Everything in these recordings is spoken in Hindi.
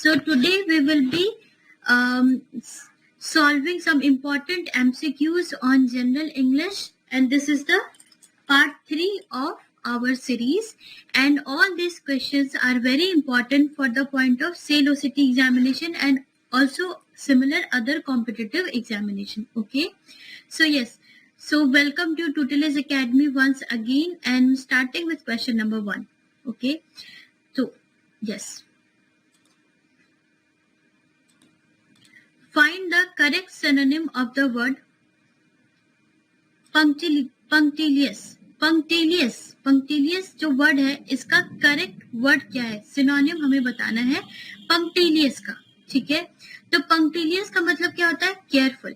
So today we will be solving some important MCQs on general English, and this is the part 3 of our series, and all these questions are very important for the point of SAIL OCT examination and also similar other competitive examination. Okay, so yes, so welcome to Tutelage Academy once again, and starting with question number 1. Okay, so yes, find the correct synonym of the word punctilious. जो वर्ड है इसका करेक्ट वर्ड क्या है, सिनोनिम हमें बताना है पंक्टिलियस का. ठीक है, तो पंक्टिलियस का मतलब क्या होता है, केयरफुल.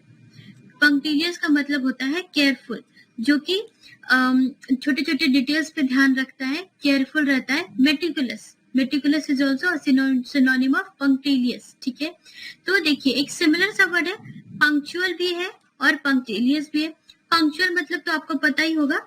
पंक्टिलियस का मतलब होता है केयरफुल, जो कि छोटे छोटे डिटेल्स पे ध्यान रखता है, केयरफुल रहता है. Meticulous is also synonym of punctilious. ठीक है, तो देखिए एक सिमिलर सा वर्ड है, पंक्चुअल भी है और पंक्टिलियस भी है. पंक्चुअल मतलब तो आपको पता ही होगा,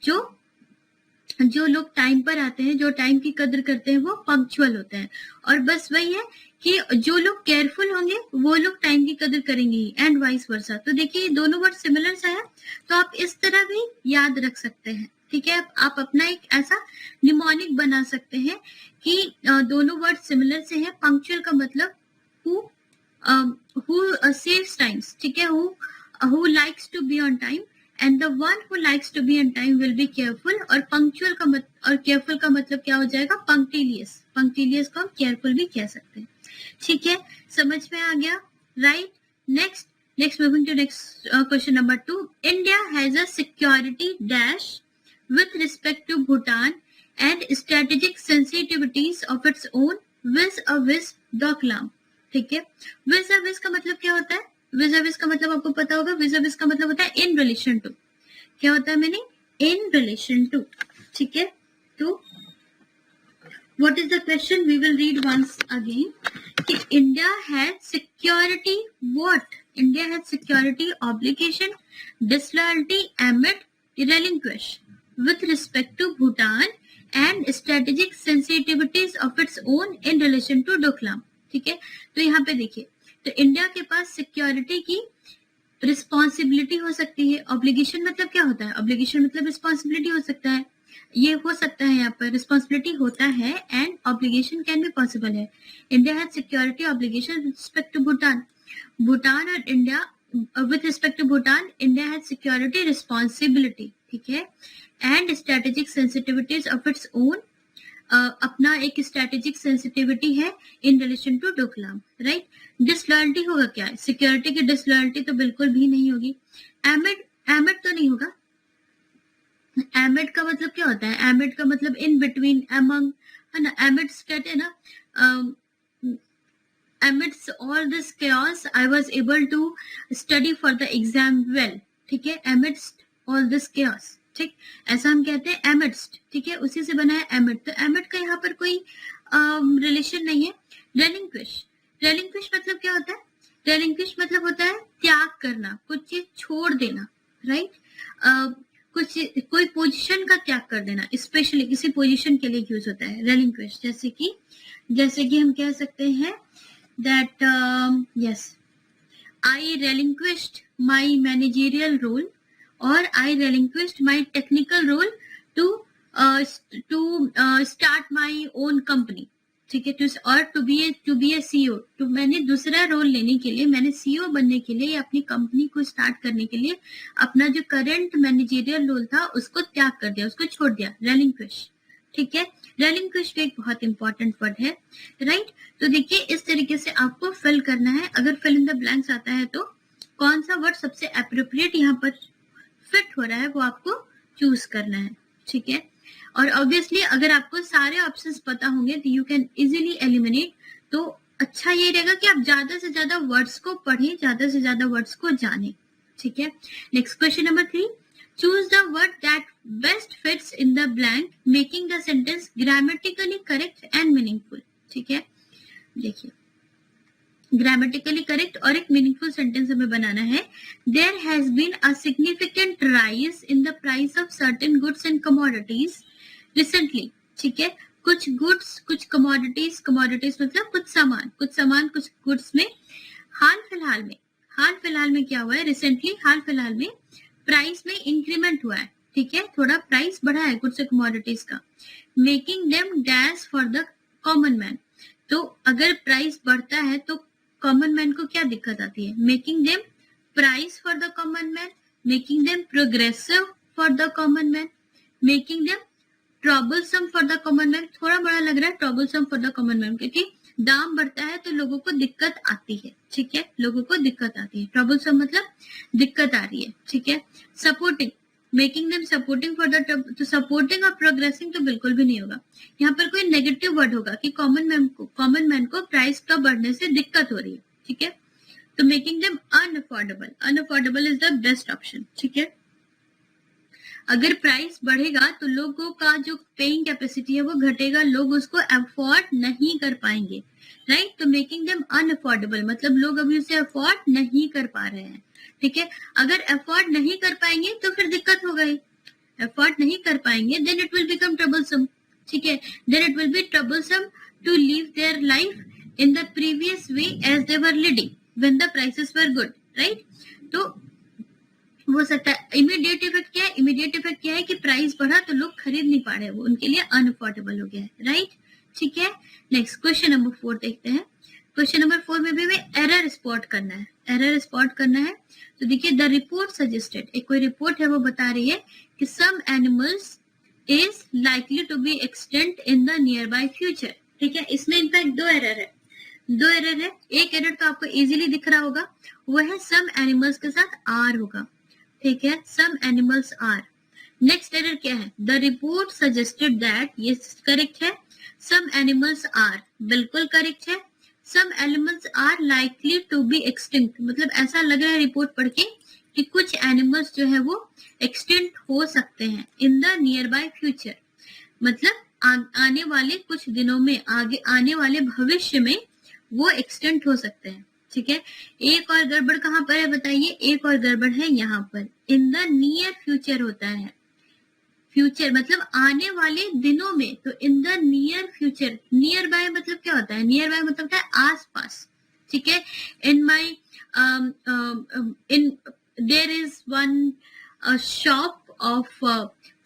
जो लोग टाइम पर आते हैं, जो टाइम की कदर करते हैं, वो पंक्चुअल होते हैं. और बस वही है कि जो लोग केयरफुल होंगे वो लोग टाइम की कदर करेंगे ही, एंड वाइस वर्सा. तो देखिए दोनों वर्ड सिमिलर सा है, तो आप इस तरह भी याद रख सकते हैं. ठीक है, आप अपना एक ऐसा निमोनिक बना सकते हैं कि दोनों वर्ड सिमिलर से हैं. पंक्चुअल का मतलब who saves times. ठीक है, who likes to be on time, and the one who likes to be on time will be careful. और punctual का और careful का मतलब क्या हो जाएगा, punctilious. punctilious को हम careful भी कह सकते हैं. ठीक है, समझ में आ गया, right? Next moving to next question number 2. India has a security dash with respect to Bhutan and strategic sensitivities of its own vis-a-vis Doklam. ठीक है, vis-a-vis का मतलब क्या होता है, vis-a-vis का मतलब आपको पता होगा, vis-a-vis का मतलब होता है इन रिलेशन टू. क्या होता है मीनिंग, इन रिलेशन टू. ठीक है, तो what is the question, we will read once again कि India had security what, India had security obligation, disloyalty amid relinquish with respect to Bhutan and strategic sensitivities of its own in relation to Doklam. ठीक है, तो यहाँ पे देखिए, तो इंडिया के पास सिक्योरिटी की रिस्पॉन्सिबिलिटी हो सकती है. ऑब्लिगेशन मतलब क्या होता है, ऑब्लिगेशन मतलब रिस्पॉन्सिबिलिटी हो सकता है, ये हो सकता है, यहाँ पर रिस्पॉन्सिबिलिटी होता है and obligation can be possible है. India has security obligation with respect to Bhutan और India with respect to Bhutan, India has security responsibility. ठीक है, and strategic sensitivities of its own, अपना एक स्ट्रेटेजिक सेंसिटिविटी है in relation to Doklam. Right, disloyalty होगा क्या है, सिक्योरिटी की डिसलॉयल्टी तो बिल्कुल भी नहीं होगी. एमिड तो नहीं होगा. एमिड का मतलब क्या होता है, एमिड का मतलब इन बिटवीन, अमंग, है ना. एमिड्स कहते हैं ना, amidst all this chaos I was able to study for the exam well. ठीक है, amidst all this chaos, ठीक, ऐसा हम कहते हैं amidst. ठीक है, उसी से बना है amid. तो amid का यहाँ पर कोई रिलेशन नहीं है. relinquish मतलब क्या होता है, relinquish मतलब होता है त्याग करना, कुछ चीज छोड़ देना. राइट, कोई पोजीशन का त्याग कर देना, स्पेशली किसी पोजीशन के लिए यूज होता है relinquish. जैसे कि हम कह सकते हैं that yes, I relinquished my managerial role or I relinquished my technical role to start my own company. ठीक है, और to be a CEO. तो मैंने दूसरा रोल लेने के लिए, मैंने CEO बनने के लिए, अपनी कंपनी को स्टार्ट करने के लिए अपना जो करंट मैनेजरियल रोल था उसको त्याग कर दिया, उसको छोड़ दिया, relinquish. ठीक है, relinquish एक बहुत इंपॉर्टेंट वर्ड है. राइट, तो देखिए इस तरीके से आपको फिल करना है. अगर फिल इन द ब्लैंक्स आता है तो कौन सा वर्ड सबसे एप्रोप्रिएट यहाँ पर फिट हो रहा है वो आपको चूज करना है. ठीक है, और ऑब्वियसली अगर आपको सारे ऑप्शंस पता होंगे तो यू कैन इजीली एलिमिनेट. तो अच्छा ये रहेगा कि आप ज्यादा से ज्यादा वर्ड्स को पढ़ें, ज्यादा से ज्यादा वर्ड्स को जानें. ठीक है, next question number 3. Choose the word that best fits in the blank, making the sentence grammatically correct and meaningful. ठीक है, देखिए ग्रामेटिकली करेक्ट और एक मीनिंगफुल सेंटेंस हमें बनाना है. There has been a significant rise in the price of certain goods and commodities recently. ठीक है, कुछ गुड्स, कुछ कमोडिटीज, कमोडिटीज मतलब कुछ सामान, कुछ गुड्स में हाल फिलहाल में क्या हुआ है, रिसेंटली हाल फिलहाल में प्राइस में इंक्रीमेंट हुआ है, ठीक है, थोड़ा प्राइस बढ़ा है कुछ कमोडिटीज का, making them dash for the common man. तो अगर प्राइस बढ़ता है तो कॉमन मैन को क्या दिक्कत आती है, making them price for the common man, making them progressive for the common man, making them troublesome for the common man. थोड़ा बड़ा लग रहा है troublesome for the common man, क्योंकि दाम बढ़ता है तो लोगों को दिक्कत आती है, ठीक है, लोगों को दिक्कत आती है, ट्रबलसम मतलब दिक्कत आ रही है, ठीक है। Supporting, making them supporting for the, तो सपोर्टिंग और प्रोग्रेसिंग तो बिल्कुल भी नहीं होगा, यहाँ पर कोई नेगेटिव वर्ड होगा कि कॉमन मैन को प्राइस का बढ़ने से दिक्कत हो रही है, ठीक है। तो making them unaffordable, unaffordable is the best option, ठीक है। अगर प्राइस बढ़ेगा तो लोगों का जो पेइंग कैपेसिटी है वो घटेगा, लोग उसको अफोर्ड नहीं कर पाएंगे, राइट। तो मेकिंग देम अनअफोर्डेबल मतलब लोग अभी उसे अफोर्ड नहीं कर पा रहे हैं, ठीक है। अगर अफोर्ड नहीं कर पाएंगे तो फिर दिक्कत हो गई, अफोर्ड नहीं कर पाएंगे then it will become troublesome, ठीक है, then it will be troublesome to live their life in the previous way as they were leading when the prices were good, right. तो हो सकता है इमीडिएट इफेक्ट क्या है, इमीडिएट इफेक्ट क्या है कि प्राइस बढ़ा तो लोग खरीद नहीं पा रहे, वो उनके लिए अनअफोर्डेबल हो गया है, राइट, ठीक है। नेक्स्ट क्वेश्चन नंबर 4 देखते हैं। क्वेश्चन नंबर 4 में भी हमें एरर स्पॉट करना है, एरर स्पॉट करना है। तो देखिए द रिपोर्ट सजेस्टेड, एक कोई रिपोर्ट है वो बता रही है कि some animals is likely to be extent in the near by future, ठीक है। इसमें इनफैक्ट दो एरर है, एक एरर तो आपको इजीली दिख रहा होगा, वो है सम एनिमल्स के साथ आर होगा, ठीक है, some animals are. Next error क्या है, द रिपोर्ट सजेस्टेड दैट, ये करेक्ट है, सम एनिमल्स आर बिल्कुल करेक्ट है, some animals are likely to be extinct, मतलब ऐसा लग रहा है रिपोर्ट पढ़ के कि कुछ एनिमल्स जो है वो एक्सटिंक्ट हो सकते हैं इन द नियर बाय फ्यूचर, मतलब आने वाले कुछ दिनों में, आगे आने वाले भविष्य में वो एक्सटेंट हो सकते हैं, ठीक है। एक और गड़बड़ कहाँ पर है बताइए, एक और गड़बड़ है यहाँ पर, इन द नियर फ्यूचर होता है, फ्यूचर मतलब आने वाले दिनों में, तो इन the near future, near by मतलब क्या होता है, नियर बाय मतलब क्या है, आसपास, ठीक है। In my in there is one shop of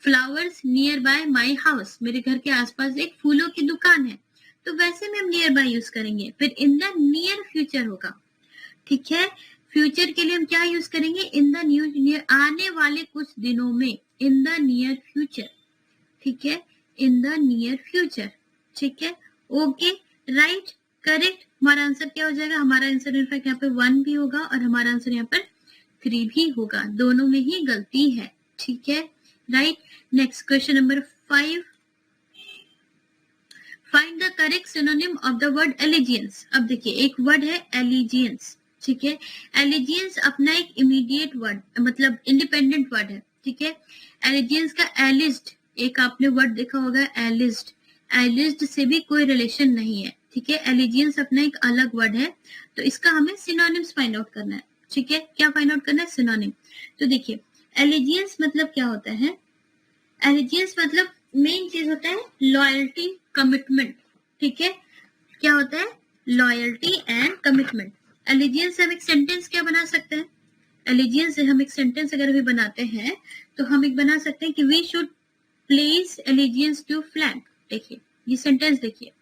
flowers nearby my house, मेरे घर के आसपास एक फूलों की दुकान है, तो वैसे में हम नियर बाय यूज करेंगे, फिर इन द नियर फ्यूचर होगा, ठीक है। फ्यूचर के लिए हम क्या यूज करेंगे, इन द नियर, आने वाले कुछ दिनों में, इन द नियर फ्यूचर, ठीक है, इन द नियर फ्यूचर, ठीक है, ओके, राइट, करेक्ट। हमारा आंसर क्या हो जाएगा, हमारा आंसर इनफैक्ट यहाँ पे 1 भी होगा और हमारा आंसर यहाँ पर 3 भी होगा, दोनों में ही गलती है, ठीक है, right. Next question number 5, find the correct synonym of the word allegiance. अब देखिए एक वर्ड है एलिजियंस, ठीक है, एलिजियंस अपना एक इमीडिएट वर्ड मतलब इंडिपेंडेंट वर्ड है, ठीक है। एलिजियंस का एलिज्ड, एक आपने वर्ड देखा होगा एलिज्ड, एलिज्ड से भी कोई रिलेशन नहीं है, ठीक है। एलिजियंस अपना एक अलग वर्ड है, तो इसका हमें सिनोनिम्स फाइंड आउट करना है, ठीक है। क्या फाइंड आउट करना है, सिनोनिम। तो देखिए एलिजियंस मतलब क्या होता है, एलिजियंस मतलब मेन चीज होता है लॉयल्टी, कमिटमेंट, ठीक है। क्या होता है, लॉयल्टी एंड कमिटमेंट। एलिजियंस से हम एक सेंटेंस क्या बना सकते हैं, एलिजियंस से हम एक सेंटेंस अगर भी बनाते हैं तो हम एक बना सकते हैं कि we should place allegiance to flag. देखिए ये सेंटेंस देखिए,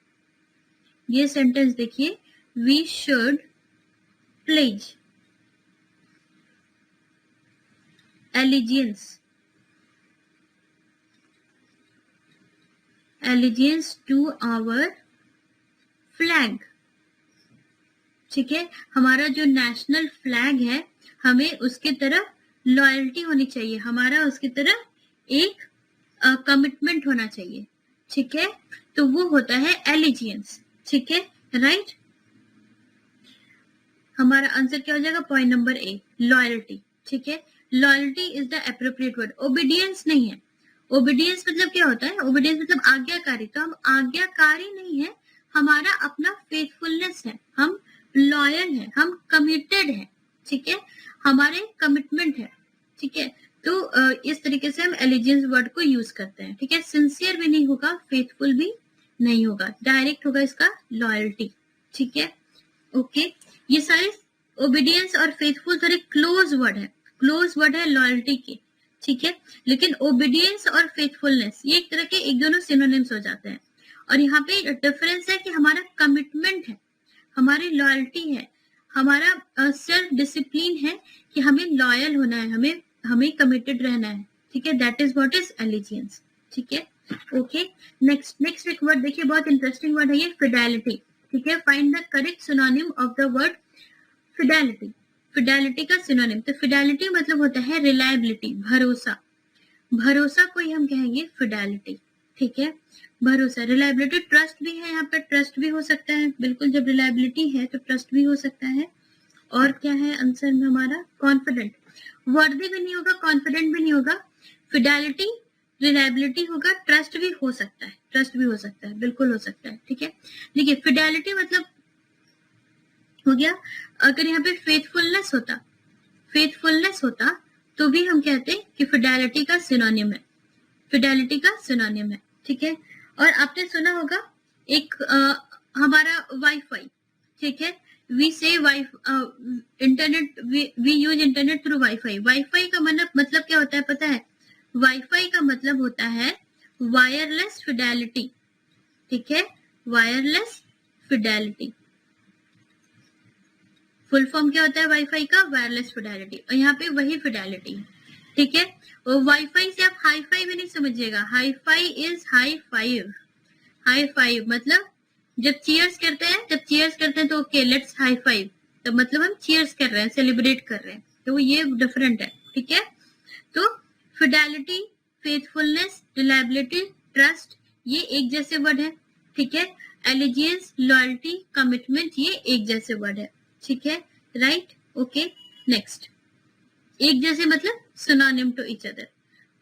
ये सेंटेंस देखिए, we should pledge allegiance, allegiance to our flag, ठीक है। हमारा जो नेशनल फ्लैग है हमें उसके तरफ लॉयल्टी होनी चाहिए, हमारा उसकी तरफ एक कमिटमेंट होना चाहिए, ठीक है। तो वो होता है एलिजियंस, ठीक है, राइट। हमारा आंसर क्या हो जाएगा, पॉइंट नंबर ए, लॉयल्टी, ठीक है। Loyalty is the appropriate word, obedience नहीं है। ओबीडियंस मतलब क्या होता है, ओबीडियंस मतलब आज्ञाकारी, तो हम आज्ञाकारी नहीं है, हमारा अपना फेथफुलनेस है, हम लॉयल है, हम कमिटेड है, ठीक है, हमारे कमिटमेंट है, ठीक है। तो इस तरीके से हम एलिजियंस वर्ड को यूज करते हैं, ठीक है। सिंसियर भी नहीं होगा, फेथफुल भी नहीं होगा, डायरेक्ट होगा इसका लॉयल्टी, ठीक है। ओके, ये सारे ओबीडियंस और फेथफुल थोड़े क्लोज वर्ड है लॉयल्टी के, ठीक है। लेकिन ओबीडियंस और फेथफुलनेस ये एक तरह के एक दोनों सिनोनिम्स हो जाते हैं। और यहाँ पे डिफरेंस है कि हमारा कमिटमेंट है, हमारी लॉयल्टी है, हमारा सेल्फ डिसिप्लिन है कि हमें लॉयल होना है, हमें कमिटेड रहना है, ठीक है। That is what is allegiance, ठीक है। ओके, नेक्स्ट एक वर्ड देखिए, बहुत इंटरेस्टिंग वर्ड है ये, फिडेलिटी, ठीक है। Find the correct synonym of the word Fidelity. Fidelity का सिनोनिम, तो फिडेलिटी मतलब होता है रिलायबिलिटी, भरोसा को ही हम कहेंगे फिडेलिटी, ठीक है। भरोसा, रिलायबिलिटी, ट्रस्ट भी है, यहाँ पर ट्रस्ट भी हो सकता है, बिल्कुल, जब रिलायबिलिटी है तो ट्रस्ट भी हो सकता है। और क्या है आंसर में हमारा, कॉन्फिडेंट, वर्दी भी नहीं होगा, कॉन्फिडेंट भी नहीं होगा, फिडेलिटी, रिलायबिलिटी होगा, ट्रस्ट भी हो सकता है, बिल्कुल हो सकता है, ठीक है। देखिए फिडेलिटी मतलब हो गया, अगर यहाँ पे फेथफुलनेस होता तो भी हम कहते हैं कि फिडेलिटी का सिनोनिम है, ठीक है। और आपने सुना होगा एक हमारा वाईफाई, ठीक है, we say internet, we use internet through wifi. Wifi का मतलब क्या होता है पता है? वाईफाई का मतलब होता है वायरलेस फिडेलिटी, ठीक है, वायरलेस फिडेलिटी। फुल फॉर्म क्या होता है वाईफाई का? Wireless Fidelity. और यहाँ पे वही फिडेलिटी है, ठीक है। और वाईफाई से आप हाई फाई भी नहीं समझिएगा, hi fi is high five मतलब जब चीयर्स करते हैं तो ओके लेट्स हाई फाइव, तो मतलब हम चीयर्स कर रहे हैं, सेलिब्रेट कर रहे हैं, तो ये डिफरेंट है, ठीक है। तो फिडेलिटी, फेथफुलनेस, रिलायबिलिटी, ट्रस्ट, ये एक जैसे वर्ड है, ठीक है। एलिजियंस, लॉयल्टी, कमिटमेंट, ये एक जैसे वर्ड है, ठीक है, राइट। ओके, नेक्स्ट, एक जैसे मतलब synonym to each other.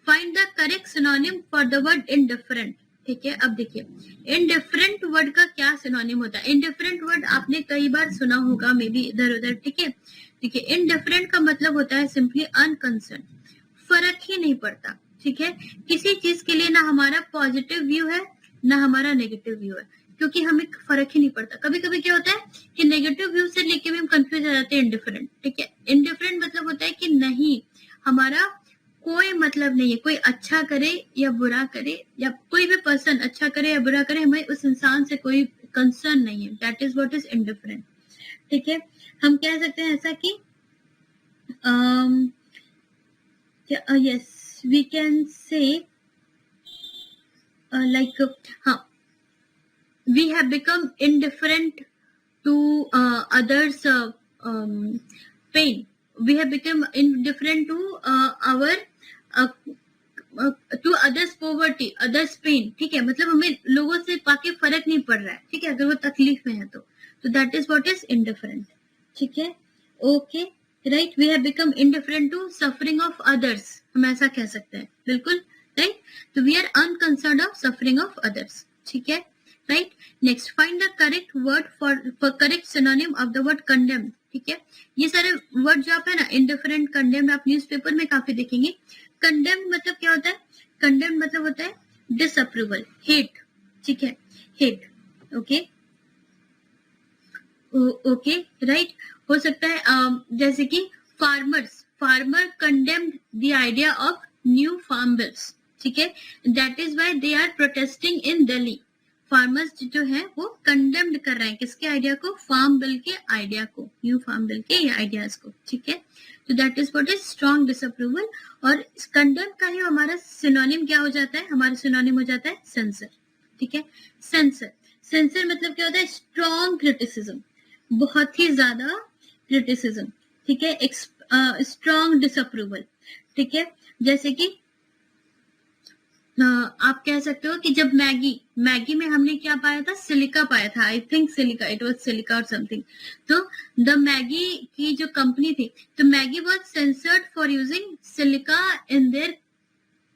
Find the correct synonym for the word indifferent, ठीक है। अब देखिए इनडिफरेंट वर्ड का क्या सिनोनिम होता है। इनडिफरेंट वर्ड आपने कई बार सुना होगा, मे बी इधर उधर, ठीक है। देखिए इनडिफरेंट का मतलब होता है सिंपली अनकंसर्न, फर्क ही नहीं पड़ता, ठीक है। किसी चीज के लिए ना हमारा पॉजिटिव व्यू है ना हमारा नेगेटिव व्यू है, क्योंकि हमें फर्क ही नहीं पड़ता। कभी कभी क्या होता है कि नेगेटिव व्यू से लेके भी हम कंफ्यूज हो जाते हैं इंडिफरेंट, ठीक है। इंडिफरेंट मतलब होता है कि नहीं, हमारा कोई मतलब नहीं है, कोई अच्छा करे या बुरा करे, या कोई भी पर्सन अच्छा करे या बुरा करे, हमें उस इंसान से कोई कंसर्न नहीं है, that is what is indifferent, ठीक है। हम कह सकते हैं ऐसा कि yes, we can say like we have become indifferent to others pain, we have become indifferent to our to others poverty, others pain, ठीक है। मतलब हमें लोगों से पाके फर्क नहीं पड़ रहा है, ठीक है, अगर वो तकलीफ में है तो that is what is indifferent, ठीक है। Okay, right, we have become indifferent to suffering of others, हम ऐसा कह सकते हैं, बिल्कुल राइट। तो we are unconcern of suffering of others, ठीक है, right. Next, find the correct word for correct synonym of the word condemn, ठीक है। ये सारे वर्ड जो आप है ना, इंडिफरेंट, कंडेम, आप न्यूज़पेपर में काफी देखेंगे। कंडेम मतलब क्या होता है? कंडेम मतलब होता है डिसअप्रूवल, हेट, ठीक है, हेट, ओके ओके, राइट। हो सकता है जैसे कि farmer condemned the idea of new farm bills, ठीक है, that is why they are protesting in Delhi. Farmers जो है वो कंडेम्ड कर रहे हैं किसके आइडिया को? फार्म बिल के आइडिया को, न्यू फार्म बिल के आइडियाज को, ठीक है। तो that is what is strong disapproval. और कंडेम का ही हमारा सिनोनिम क्या हो जाता है? हमारा सिनोनिम हो जाता है सेंसर, ठीक है। सेंसर मतलब क्या होता है? स्ट्रॉन्ग क्रिटिसिज्म, बहुत ही ज्यादा क्रिटिसिज्म, ठीक है, स्ट्रॉन्ग डिसअप्रूवल, ठीक है। जैसे कि आप कह सकते हो कि जब मैगी में हमने क्या पाया था? सिलिका पाया था, I think silica, it was silica और समथिंग। तो द मैगी की जो कंपनी थी, तो Maggi was censored for using silica in their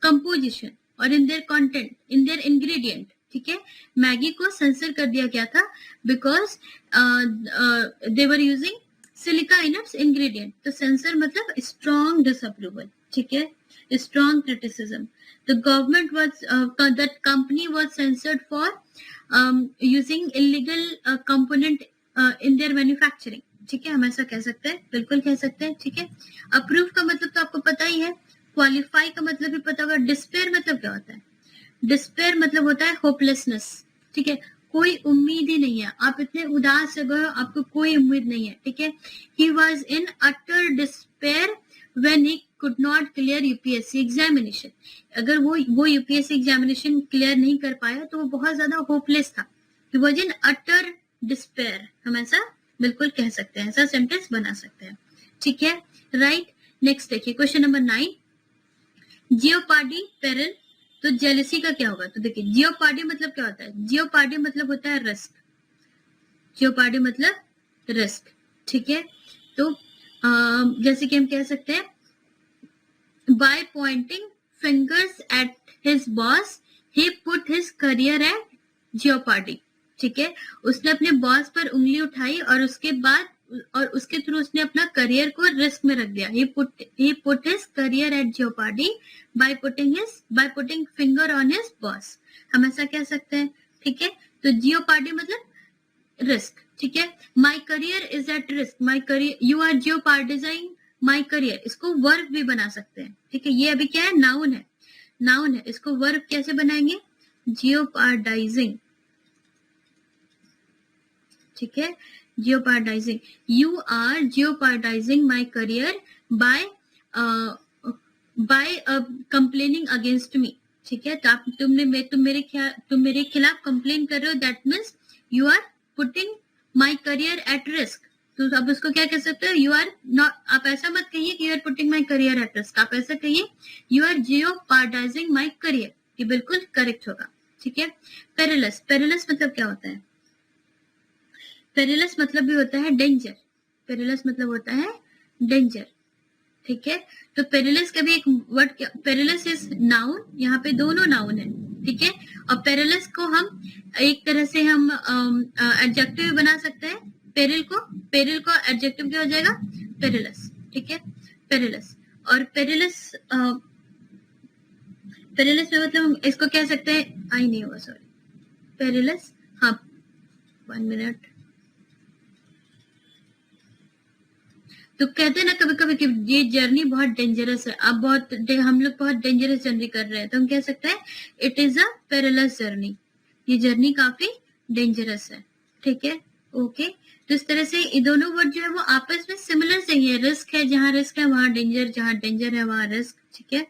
composition और in their content, in their ingredient, ठीक है। मैगी को सेंसर कर दिया गया था because they were using silica in its ingredient. तो सेंसर मतलब स्ट्रॉन्ग डिसअप्रूवल, ठीक है, strong criticism. The government was that company was censored for using illegal component in their manufacturing. ठीक है, हम ऐसा कह सकते हैं, बिल्कुल कह सकते हैं. ठीक है, अप्रूव का मतलब तो आपको पता ही है, क्वालिफाई का मतलब भी पता होगा. डिस्पेयर मतलब क्या होता है? डिस्पेयर मतलब होता है होपलेसनेस. ठीक है, कोई उम्मीद ही नहीं है, आप इतने उदास हो गए, आपको कोई उम्मीद नहीं है. ठीक है, he was in utter despair when he could not clear UPSC examination. अगर वो UPSC एग्जामिनेशन क्लियर नहीं कर पाया तो वो बहुत ज्यादा होपलेस था. He was in utter despair. हम ऐसा बिल्कुल कह सकते हैं, ऐसा सेंटेंस बना सकते हैं. ठीक है, राइट. नेक्स्ट देखिए क्वेश्चन नंबर 9. Jeopardy peril. तो जेलसी का क्या होगा? तो देखिए जियोपार्डी मतलब क्या होता है? जियोपार्डी मतलब होता है रिस्क. जियोपार्डी मतलब रिस्क. ठीक है, तो जैसे कि हम कह सकते हैं by pointing fingers at his boss he put his career at jeopardy. ठीक है, उसने अपने बॉस पर उंगली उठाई और उसके बाद और उसके थ्रू उसने अपना करियर को रिस्क में रख दिया. he put his career at jeopardy by putting finger on his boss. हम ऐसा कह सकते हैं. ठीक है, तो jeopardy मतलब रिस्क. ठीक है, my career is at risk. my career, you are jeopardizing my career. इसको वर्ब भी बना सकते हैं. ठीक है, ये अभी क्या है? नाउन है. नाउन है, इसको वर्ब कैसे बनाएंगे? jeopardizing. ठीक है, jeopardizing. You are jeopardizing my career by complaining against me. ठीक है, तो तुम मेरे खिलाफ कंप्लेन कर रहे हो. That means you are putting my career at risk. तो अब उसको क्या कह सकते हो? You are not. आप ऐसा मत कहिए कि you are putting my career at risk. आप ऐसा कहिए you are jeopardising my career. ये बिल्कुल करेक्ट होगा. ठीक है, पेरिलस. पेरिलस मतलब क्या होता है? पेरिलस मतलब भी होता है डेंजर. पेरिलस मतलब होता है डेंजर. ठीक है, तो पेरिलस का भी एक वर्ड, पेरिलस इज नाउन. यहाँ पे दोनों नाउन है. ठीक है, और पेरिलस को हम एक तरह से हम एडजेक्टिव बना सकते हैं. पेरिल को एडजेक्टिव क्या हो जाएगा? पेरिलस. ठीक है, पेरिलस. और पेरिलस में मतलब हम इसको कह सकते हैं, आई नहीं होगा, सॉरी. पेरिलस, हाँ 1 मिनट. तो कहते हैं ना कभी कभी कि ये जर्नी बहुत डेंजरस है. अब हम लोग बहुत डेंजरस जर्नी कर रहे हैं, तो हम कह सकते हैं it is a perilous journey. ये जर्नी काफी डेंजरस है. ठीक है, ओके. तो इस तरह से ये दोनों वर्ड जो है वो आपस में सिमिलर से ही है. रिस्क है, जहां रिस्क है वहां डेंजर, जहां डेंजर है वहां रिस्क. ठीक है,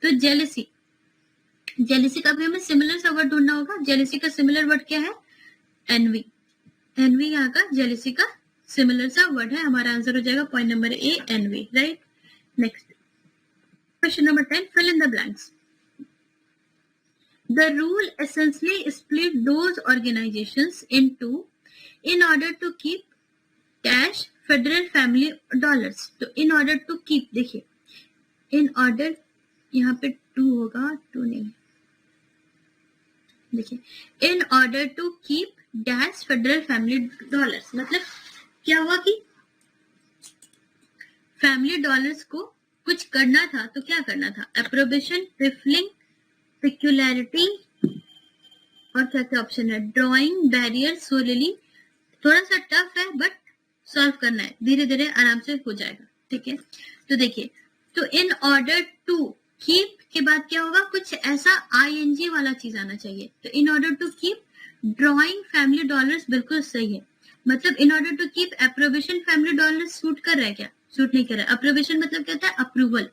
तो जेलसी. जेलसी का भी हमें सिमिलर सा वर्ड ढूंढना होगा. जेलसी का सिमिलर वर्ड क्या है? एनवी. एनवी यहाँ का जेलसी का सिमिलर सा वर्ड है. हमारा आंसर हो जाएगा point number A, envy. Right. Next question number 10. Fill in the blanks. The rule essentially split those organizations into in order to keep cash, federal family dollars. तो in order to keep, देखिए in order, यहाँ पे टू होगा, टू नहीं, देखिए in order to keep dash federal family dollars. मतलब क्या हुआ कि फैमिली डॉलर्स को कुछ करना था, तो क्या करना था? अप्रोबेशन, रिफलिंग, पेक्युलैरिटी और क्या क्या ऑप्शन है? Drawing, barrier, solely. थोड़ा सा टफ है बट सॉल्व करना है, धीरे धीरे आराम से हो जाएगा. ठीक है, तो देखिए, तो इन ऑर्डर टू कीप के बाद क्या होगा? कुछ ऐसा आईएनजी वाला चीज आना चाहिए. तो in order to keep drawing family dollars बिल्कुल सही है. मतलब in order to keep approbation family dollars suit कर रहा है क्या? सूट नहीं कर रहा है. अप्रोबेशन मतलब क्या होता है? अप्रूवल.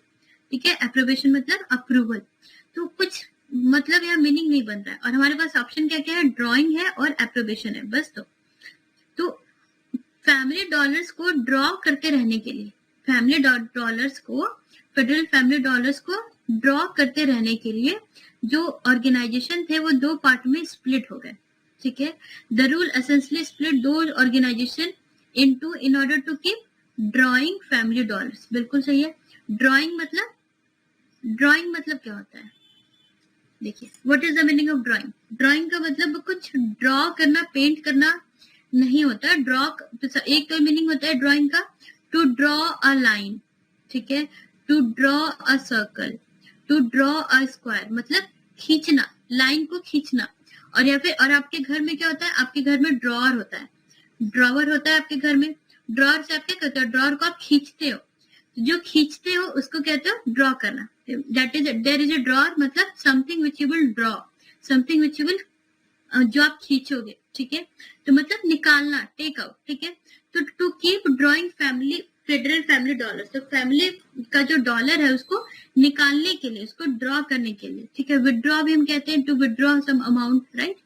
ठीक है, अप्रोबेशन मतलब अप्रूवल. तो कुछ मतलब यहाँ मीनिंग नहीं बन रहा है. और हमारे पास ऑप्शन क्या क्या है? ड्रॉइंग है और अप्रोबेशन है, बस. तो फैमिली डॉलर्स को ड्रॉ करते रहने के लिए, फैमिली डॉलर्स को, फेडरल फैमिली डॉलर्स को ड्रॉ करते रहने के लिए जो ऑर्गेनाइजेशन थे वो दो पार्ट में स्प्लिट हो गए. ठीक है, द रूल एसेंशियली स्प्लिट दो organisation into in order to keep drawing family dollars. बिल्कुल सही है. ड्रॉइंग मतलब क्या होता है? देखिए, what is the meaning of drawing? Drawing का मतलब कुछ ड्रॉ करना, पेंट करना नहीं होता. ड्रॉ, एक तो मीनिंग होता है ड्रॉइंग का, टू ड्रॉ अ लाइन. ठीक है, to draw a circle, to draw a square मतलब खींचना, लाइन को खींचना। और या फिर और आपके घर में क्या होता है, आपके घर में ड्रॉअर होता है, ड्रॉवर होता है आपके घर में। ड्रॉअर से आप क्या करते हो, ड्रॉअर को आप खींचते हो, जो खींचते हो उसको कहते हो ड्रॉ करना। That is there is a drawer मतलब something which you will draw, something which you will जो आप खींचोगे, ठीक है। तो मतलब निकालना, टेक आउट, ठीक है। तो to keep drawing family federal family dollar, तो फैमिली का जो डॉलर है उसको निकालने के लिए, उसको ड्रॉ करने के लिए, ठीक है। विदड्रॉ भी हम कहते हैं, to withdraw some amount, right.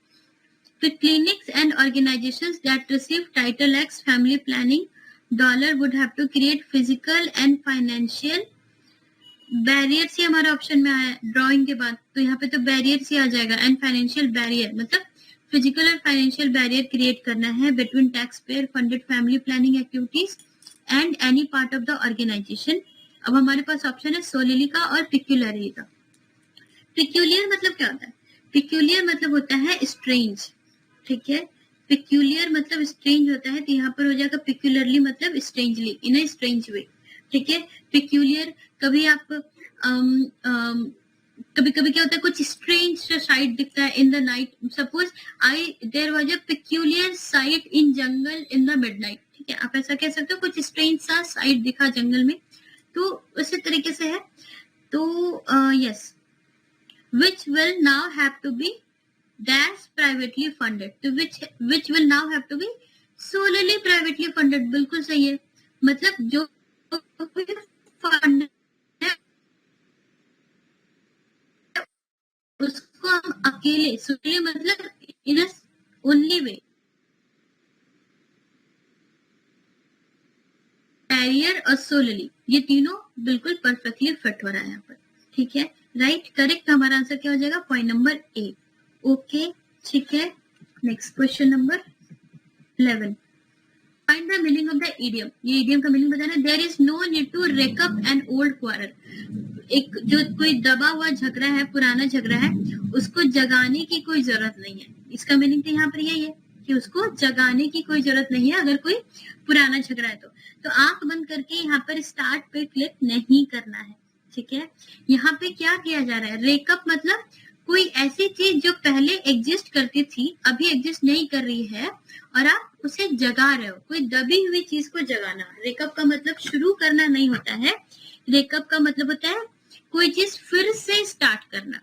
The clinics and organizations that receive Title X family planning dollar would have to create physical and financial barriers। ही हमारा ऑप्शन में आया ड्राइंग के बाद, तो यहाँ पे तो बैरियर्स ही आ जाएगा। एंड फाइनेंशियल बैरियर मतलब फिजिकल और फाइनेंशियल बैरियर क्रिएट करना है between tax payer funded family planning activities and any part of the organisation. अब हमारे पास ऑप्शन है सोलिली का और पिक्यूलरली का। पिक्यूलियर मतलब क्या होता है, पिक्यूलियर मतलब होता है स्ट्रेंज, ठीक है। पिक्यूलियर मतलब स्ट्रेंज होता है, तो यहाँ पर हो जाएगा पिक्यूलरली मतलब स्ट्रेंजली, इन अ स्ट्रेंज वे, ठीक है। पिक्यूलियर कभी आप कभी कभी क्या होता है, कुछ स्ट्रेंज साइट दिखता है in the night, suppose there was a peculiar sight in jungle in the midnight, ठीक है। आप ऐसा कह सकते हो, कुछ स्ट्रेंज सा साइट दिखा जंगल में, तो उसी तरीके से है। तो yes, which will now have to be dash privately funded, तो which will now have to be solely privately funded, बिल्कुल सही है। मतलब जो फंड है उसको हम अकेले, solely मतलब in a only way, career और solely, ये तीनों बिल्कुल परफेक्टली फिट हो रहा है यहाँ पर, ठीक है। राइट, करेक्ट, हमारा आंसर क्या हो जाएगा, पॉइंट नंबर ए। ओके, ठीक है। Next question number 11, find the meaning of the idiom. ये इडियम का मीनिंग बताना। There is no need to rake up an old quarrel, एक जो कोई दबा हुआ झगड़ा है, पुराना झगड़ा है, उसको जगाने की कोई जरूरत नहीं है। इसका मीनिंग तो यहाँ पर यही है कि उसको जगाने की कोई जरूरत नहीं है अगर कोई पुराना झगड़ा है तो आंख बंद करके यहाँ पर स्टार्ट पे क्लिक नहीं करना है, ठीक है। यहाँ पे क्या किया जा रहा है, रेकअप मतलब कोई ऐसी चीज जो पहले एग्जिस्ट करती थी अभी एग्जिस्ट नहीं कर रही है और आप उसे जगा रहे हो, कोई दबी हुई चीज को जगाना। रेकअप का मतलब शुरू करना नहीं होता है, रेकअप का मतलब होता है कोई चीज फिर से स्टार्ट करना,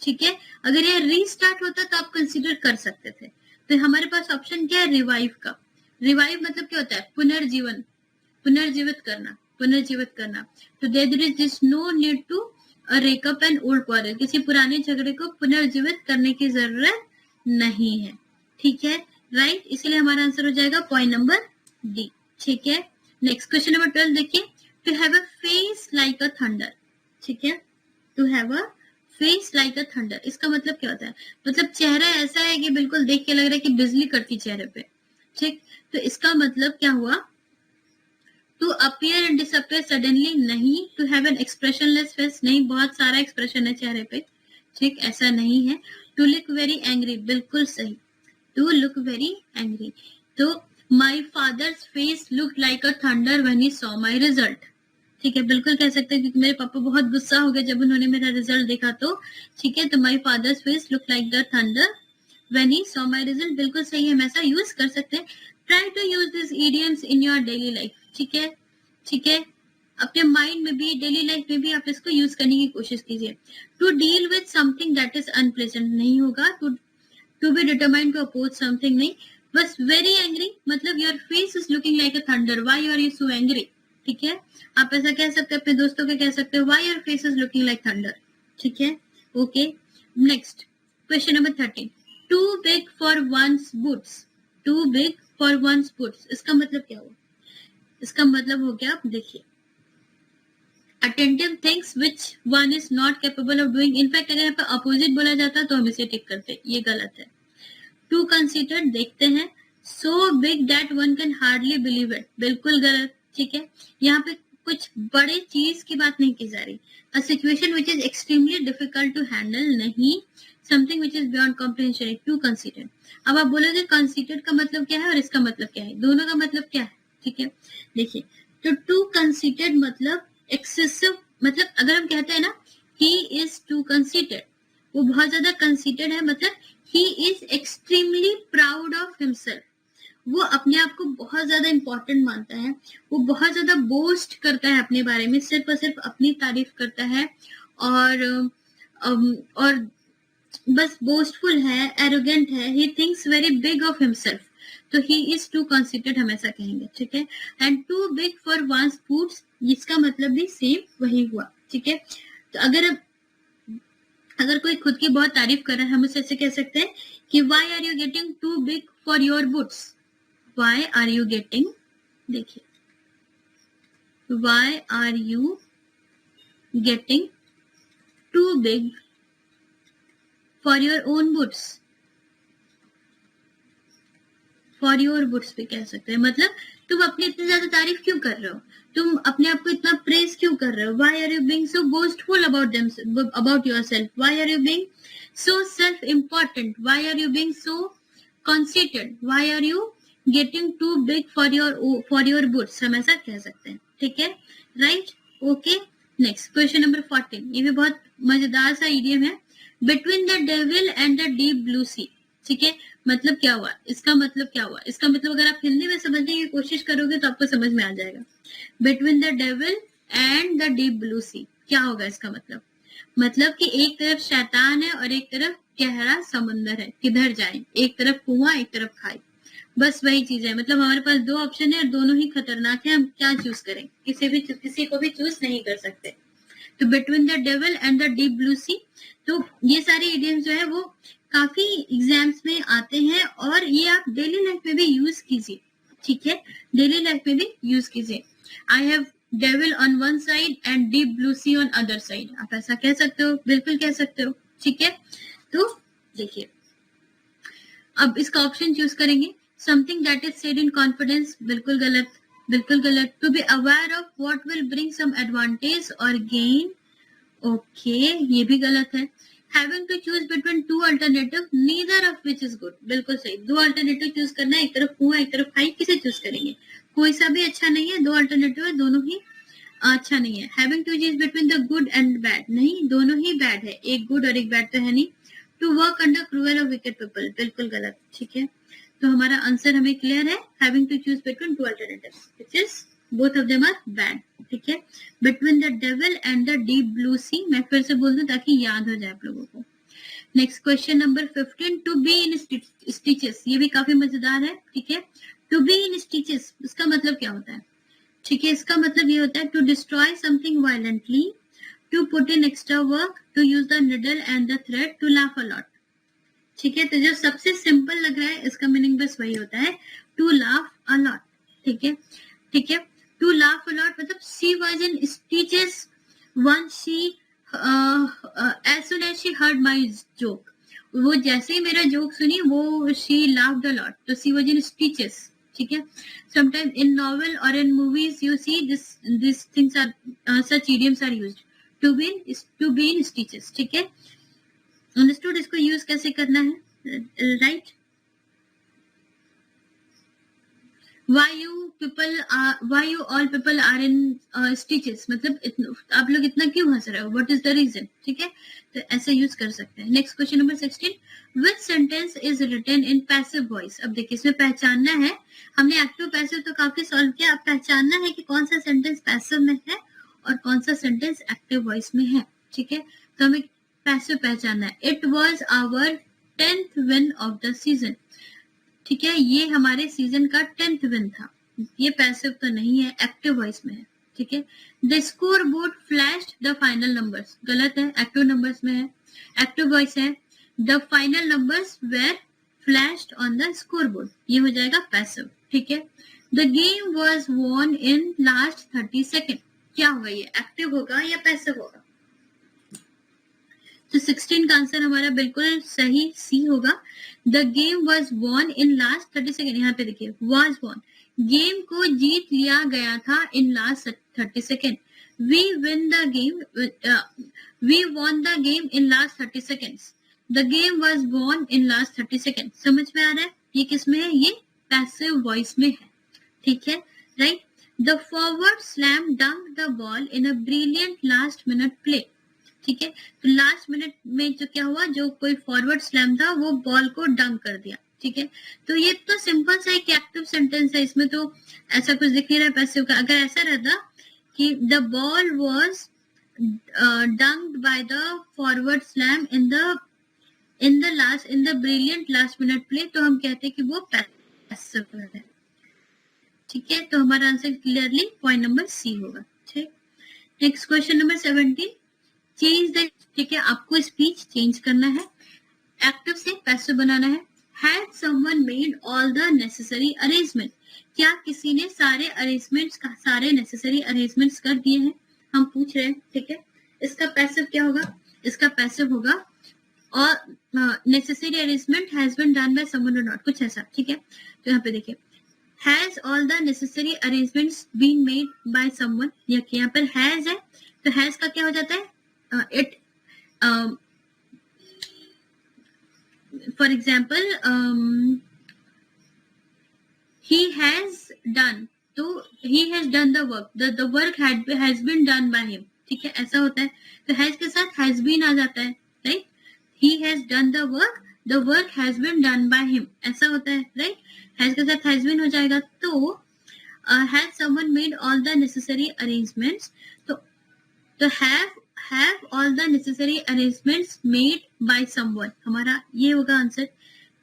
ठीक है। अगर यह रीस्टार्ट होता तो आप कंसीडर कर सकते थे। तो हमारे पास ऑप्शन क्या है, रिवाइव का। रिवाइव मतलब क्या होता है, पुनर्जीवन, पुनर्जीवित करना, पुनर्जीवित करना। तो there is this no need to rake up an old quarrel, किसी पुराने झगड़े को पुनर्जीवित करने की जरूरत नहीं है, ठीक है। राइट, इसलिए हमारा आंसर हो जाएगा पॉइंट नंबर डी, ठीक है। नेक्स्ट क्वेश्चन नंबर 12 देखिए, to have a face like a thunder, ठीक है। To have a face like a thunder, इसका मतलब क्या होता है, मतलब चेहरा ऐसा है कि बिल्कुल देख के लग रहा है कि बिजली कड़ती चेहरे पे, ठीक। तो इसका मतलब क्या हुआ, to appear and disappear suddenly नहीं, to have an expressionless face नहीं, बहुत सारा एक्सप्रेशन है चेहरे पे, ठीक, ऐसा नहीं है। टू लुक वेरी एंग्री, बिल्कुल सही, टू लुक वेरी एंग्री। तो my father's face look like a thunder when he saw my result, ठीक है, बिल्कुल कह सकते हैं क्योंकि मेरे पापा बहुत गुस्सा हो गए जब उन्होंने मेरा रिजल्ट देखा, तो ठीक है। तो my father's face look like the thunder when he saw my result, बिल्कुल सही है, हम ऐसा यूज कर सकते हैं। Try to use this idioms in your daily life, ठीक है, ठीक है। अपने माइंड में भी, डेली लाइफ में भी आप इसको यूज करने की कोशिश कीजिए। To deal with something that is unpleasant नहीं होगा, to be determined to oppose something नहीं, बस वेरी एंग्री मतलब your face is looking like a thunder, why are you so angry, ठीक है। आप ऐसा कह सकते हैं, अपने दोस्तों को कह सकते हो, why your face is looking like thunder, ठीक है। Okay, next question number 13, too big for one's boots, too big for one's boots, इसका मतलब क्या हुआ, इसका मतलब हो गया, आप देखिए, attentive things which one is not capable of doing. In fact अगर यहाँ पे अपोजिट बोला जाता तो हम इसे टिक करते, ये गलत है। टू कंसीडर, देखते हैं, so big that one can hardly believe it, बिल्कुल गलत, ठीक है। यहाँ पे कुछ बड़े चीज की बात नहीं की जा रही। A situation which is extremely difficult to handle नहीं, something which is beyond comprehension, to consider. अब आप बोलोगे कंसीडर का मतलब क्या है और इसका मतलब क्या है, दोनों का मतलब क्या है, ठीक है। देखिए, तो टू कंसीडर मतलब एक्सेसिव मतलब अगर हम कहते हैं ना he is too conceited, वो बहुत ज्यादा conceited है, मतलब he is extremely proud of himself, वो अपने आप को बहुत ज्यादा इम्पोर्टेंट मानता है, वो बहुत ज्यादा बोस्ट करता है अपने बारे में, सिर्फ और सिर्फ अपनी तारीफ करता है, और बस बोस्टफुल है, एरोगेंट है, he thinks very big of himself, तो ही इज टू कंसीडर्ड हम ऐसा कहेंगे, ठीक है। And too big for one's foods, इसका मतलब भी सेम वही हुआ, ठीक है। तो अगर कोई खुद की बहुत तारीफ कर रहा है, हम उसे ऐसे कह सकते हैं कि why are you getting too big for your boots, why are you getting, देखिए why are you getting too big for your own boots, for your boots भी कह सकते हैं, मतलब तुम अपनी इतनी ज्यादा तारीफ क्यों कर रहे हो, तुम अपने आप को इतना प्रेज क्यों कर रहे हो, why are you being so boastful about yourself, why are you being so self important, why are you being so conceited, why are you getting too big for your boots, हम ऐसा कह सकते हैं, ठीक है, right, okay. Next question number 14, ये भी बहुत मजेदार सा इडियम है, between the devil and the deep blue sea, ठीक है। मतलब क्या हुआ, इसका मतलब क्या हुआ, इसका मतलब अगर आप हिंदी में समझने की कोशिश करोगे तो आपको समझ में आ जाएगा। Between the devil and the deep blue sea, क्या होगा इसका मतलब कि एक तरफ शैतान है और एक तरफ गहरा समुंदर है, किधर जाए, एक तरफ कुआं एक तरफ खाई, बस वही चीज है, मतलब हमारे पास दो ऑप्शन है और दोनों ही खतरनाक है, हम क्या चूज करें, किसी को भी चूज नहीं कर सकते। तो between the devil and the deep blue sea, तो ये सारे इडियम्स जो है वो काफी एग्जाम्स में आते हैं और ये आप डेली लाइफ में भी यूज कीजिए, ठीक है, डेली लाइफ में भी यूज कीजिए। I have devil on one side and deep blue sea on other side, आप ऐसा कह सकते हो, बिल्कुल कह सकते हो, ठीक है। तो देखिए अब इसका ऑप्शन चूज करेंगे, something that is said in confidence, बिल्कुल गलत, बिल्कुल गलत। To be aware of what will bring some advantage और गेन, ओके, ये भी गलत है। Having to choose between two alternative neither of which is good, बिल्कुल सही, दो अल्टरनेटिव चूज करना है, एक तरफ कुआं एक तरफ खाई, किसे चूज करेंगे, कोई सा भी अच्छा नहीं है, दो अल्टरनेटिव है, दोनों ही अच्छा नहीं है। Having to choose between the good and bad, नहीं, दोनों ही बैड है, एक गुड और एक बैड तो है नहीं। टू वर्क अंडर क्रूअल और विकेड पीपल, बिल्कुल गलत, ठीक है। तो हमारा आंसर हमें क्लियर है, having to choose between two alternatives which is both of them are bad, ठीक है। Between the devil and the deep blue sea, मैं फिर से बोल दूं ताकि याद हो जाए आप लोगों को। Next question number 15, to be in stitches, ये भी काफी मजेदार है, ठीक है। टू बी इन स्टिचेस इसका मतलब क्या होता है, ठीक है, इसका मतलब ये होता है to destroy something violently, to put in extra work, to use the needle and the thread, to laugh a lot, ठीक है। तो जो सबसे सिंपल लग रहा है इसका मीनिंग बस वही होता है, टू लाफ अ लॉट, ठीक है, ठीक है। टू लाफ अ लॉट मतलब she was in stitches when she as soon as she heard my joke, वो जैसे ही मेरा जोक सुनी वो शी लाफ्ड अ लॉट, तो शी वाज इन स्टिचेस, ठीक है। Sometimes in novel or in movies you see these things are such idioms are used, to be in stitches, ठीक है, understood। इसको यूज कैसे करना है, right. why you all people are in stitches, मतलब आप लोग इतना क्यों हंस रहे हो, what is the reason, ठीक है, तो ऐसे यूज कर सकते हैं। Next question number 16, which sentence is written in passive voice, अब देखिए इसमें पहचानना है, हमने एक्टिव पैसिव तो काफी सॉल्व किया, अब पहचानना है कि कौन सा सेंटेंस पैसिव में है और कौन सा सेंटेंस एक्टिव वॉइस में है, ठीक है। तो हमें पैसिव पहचानना है, it was our 10th win of the season, ठीक है, ये हमारे सीजन का 10th विन था, ये पैसिव तो नहीं है, एक्टिव वॉइस में है, ठीक है। The score board flashed the final numbers, गलत है, एक्टिव नंबर्स में है, एक्टिव वॉइस है, the final numbers were flashed on the score board, ये हो जाएगा पैसिव, ठीक है। The game was won in last 30 second, क्या होगा, ये एक्टिव होगा या पैसिव होगा, तो 16 का आंसर हमारा बिल्कुल सही सी होगा, the game was won in last 30 second, यहाँ पे देखिए वॉज वॉन, गेम को जीत लिया गया था in last 30 second, we win the game, we won the game in last 30 seconds, the game was won in last 30 second, समझ में आ रहा है, ये किस में है, ये पैसिव वॉइस में है, ठीक है, राइट। द फॉरवर्ड स्लैम डंक the ball in a brilliant last minute play. ठीक है, तो लास्ट मिनट में जो क्या हुआ, जो कोई फॉरवर्ड स्लैम था वो बॉल को डंक कर दिया। ठीक है, तो ये तो सिंपल सा एक एक्टिव सेंटेंस है, इसमें तो ऐसा कुछ दिख नहीं रहा है पैसिव का। अगर ऐसा रहता कि the ball was dunked by the forward slam in the brilliant last minute play, तो हम कहते हैं कि वो पैसिव है। ठीक है, तो हमारा answer clearly point number C होगा। ठीक, next question number 17, change the. ठीक है, आपको स्पीच चेंज करना है, एक्टिव से पैसिव बनाना है। Had someone made all the necessary arrangement, क्या किसी ने सारे अरेंजमेंट्स का सारे नेसेसरी अरेंजमेंट्स कर दिए हैं, हम पूछ रहे हैं। ठीक है, इसका पैसिव क्या होगा, इसका पैसिव होगा और necessary arrangement has been done by someone or not, कुछ ऐसा। ठीक है, तो यहाँ पे देखिए has all the necessary arrangements been made by someone, या यहाँ पर हैज है तो हैज का क्या हो जाता है, it for example he has done, तो he has done the work, the work has been done by him। ठीक है, ऐसा होता है, तो has के साथ has been आ जाता है, right. he has done the work has been done by him, ऐसा होता है, राइट। has के साथ has been हो जाएगा, तो has someone made all the necessary arrangements, तो have all the necessary arrangements made by someone, हमारा ये होगा आंसर।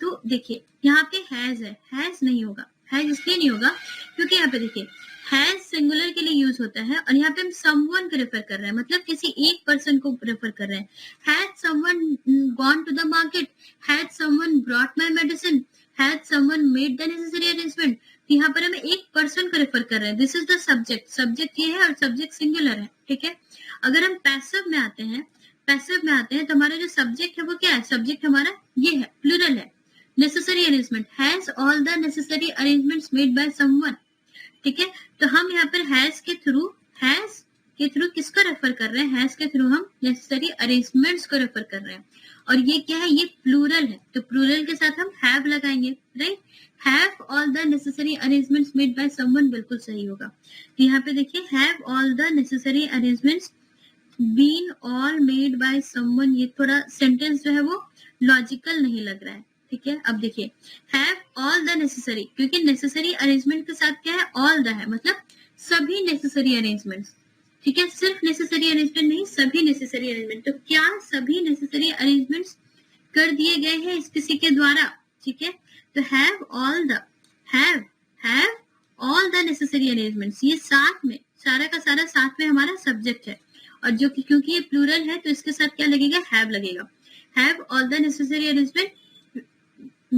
तो देखिए यहाँ पे हैज है, हैज नहीं होगा, हैज इसलिए नहीं होगा क्योंकि यहाँ पे देखिए हैज सिंगुलर के लिए यूज होता है और यहाँ पे हम समवन को रेफर कर रहे हैं, मतलब किसी एक पर्सन को रेफर कर रहे हैं। Had someone gone to the market, had someone brought my medicine, had someone made the necessary arrangement, यहाँ पर हम एक पर्सन को रेफर कर रहे हैं। This is the subject, subject ये है और सब्जेक्ट सिंगुलर है। ठीक है, अगर हम पैसिव में आते हैं, तो हमारा जो सब्जेक्ट है वो क्या है, सब्जेक्ट हमारा ये है, प्लूरल है। Necessary arrangement, has all the necessary arrangements made by someone. ठीक है, तो हम यहाँ पर हैज के थ्रू किसको रेफर कर रहे हैं, हैज के थ्रू हम नेसेसरी अरेंजमेंट्स को रेफर कर रहे हैं, और ये क्या है, ये प्लूरल है, तो प्लूरल के साथ हम हैव लगाएंगे, राइट। Have all the necessary arrangements made by someone बिल्कुल सही होगा। तो यहाँ पे देखिए have all the necessary arrangements been all made by someone, ये थोड़ा सेंटेंस जो है वो लॉजिकल नहीं लग रहा है। ठीक है, अब देखिए हैव ऑल द नेसेसरी, क्योंकि नेसेसरी अरेंजमेंट के साथ क्या है, ऑल द है, मतलब सभी नेसेसरी अरेंजमेंट्स। ठीक है, सिर्फ नेसेसरी अरेंजमेंट नहीं, सभी नेसेसरी अरेंजमेंट। तो क्या सभी नेसेसरी अरेंजमेंट्स कर दिए गए हैं इस किसी के द्वारा। ठीक है, तो have all the necessary arrangements, ये साथ में, सारा का सारा साथ में हमारा सब्जेक्ट है, और जो क्योंकि ये प्लूरल है तो इसके साथ क्या लगेगा, हैव लगेगा। Have all the necessary arrangement